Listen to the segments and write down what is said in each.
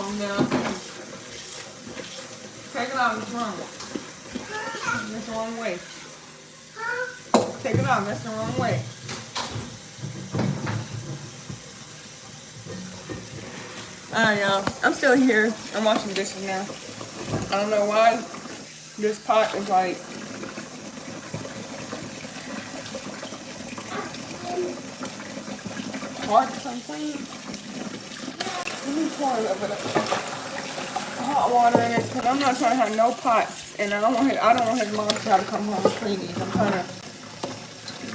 calm down. Take it off, it's wrong. That's the wrong way. Take it off, that's the wrong way. Alright, y'all. I'm still here. I'm washing dishes now. I don't know why this pot is like hard to clean. Let me pour a little bit of hot water in it because I'm not trying to have no pots, and I don't want his mom to have to come home and clean these. I'm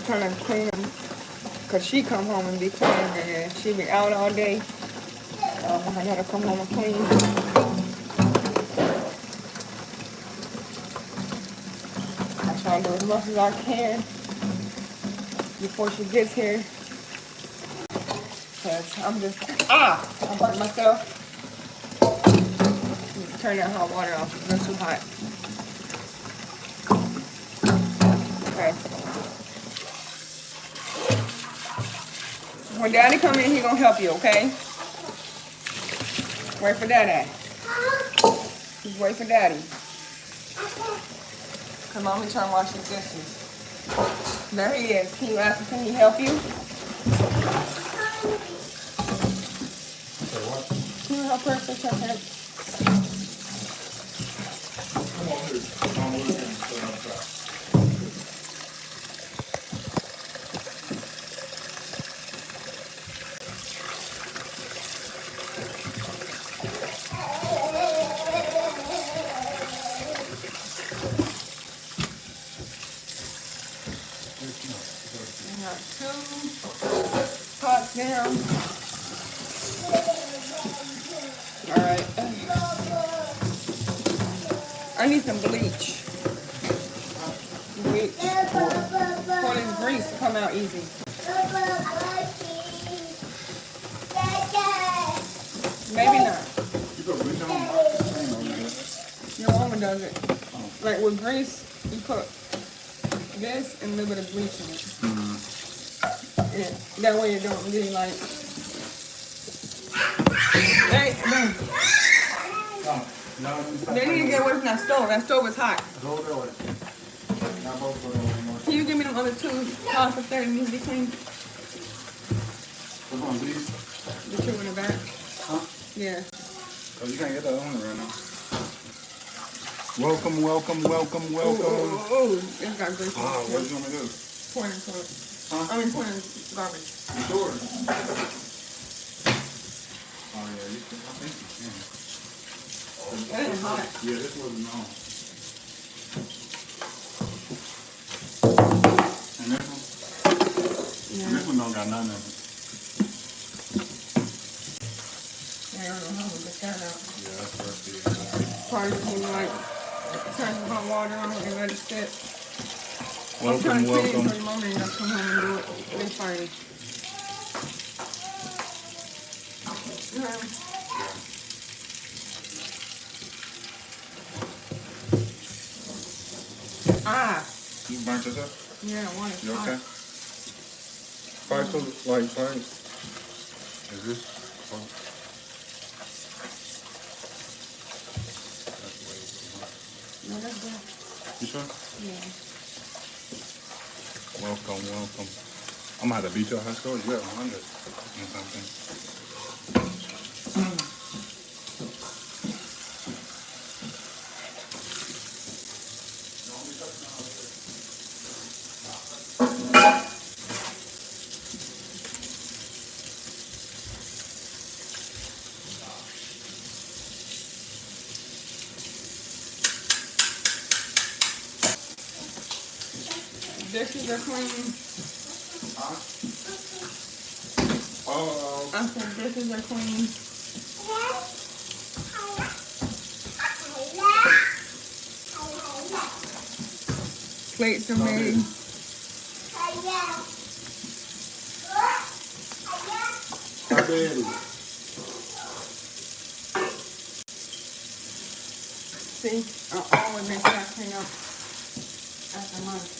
trying to clean them because she come home and be cleaning, and she be out all day. I gotta come home and clean. I try to do as much as I can before she gets here. Cause I'm just, I burnt myself. Turn that hot water off, it's not too hot. Okay. When Daddy come in, he gonna help you, okay? Wait for Daddy. Just wait for Daddy. Come on, we trying to wash his dishes. There he is. Can you ask him, can he help you? Can you help her fix her head? Pots down. Alright. I need some bleach. Bleach. For this grease to come out easy. Maybe not. Your mama does it. Like with grease, you put this and a little bit of bleach in it. Yeah, that way you don't get like. Hey, man. They need to get away from that stove. That stove is hot. Can you give me them other two pots up there that need to be cleaned? Which one, these? The two in the back. Huh? Yeah. Oh, you can't get that on right now. Welcome, welcome, welcome, welcome. Oh, it's got grease. What do you want me to do? Pour it in toilet. Huh? I mean, pour it in garbage. You sure? Oh, yeah, you can. I think you can. That is hot. Yeah, this wasn't on. And this one? Yeah. And this one don't got nothing in it. I don't know how to get that out. Yeah, that's first. Probably just like turn some hot water on it and let it sit. Welcome, welcome. So your mom ain't gonna come home and do it. They Friday. You burnt yourself? Yeah, I want it. You okay? Price, like, price. Is this? Oh. No, that's good. You sure? Yeah. Welcome, welcome. I'm gonna have to beat your high score. You got 100 and something. Dishes are clean. Huh? Oh. I said dishes are clean. Plates are made. Hi, baby. See, I always make sure I clean up after lunch.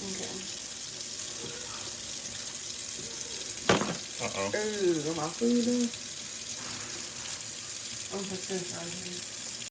Okay. Uh-oh. Ooh, my food is. I'm put this right here.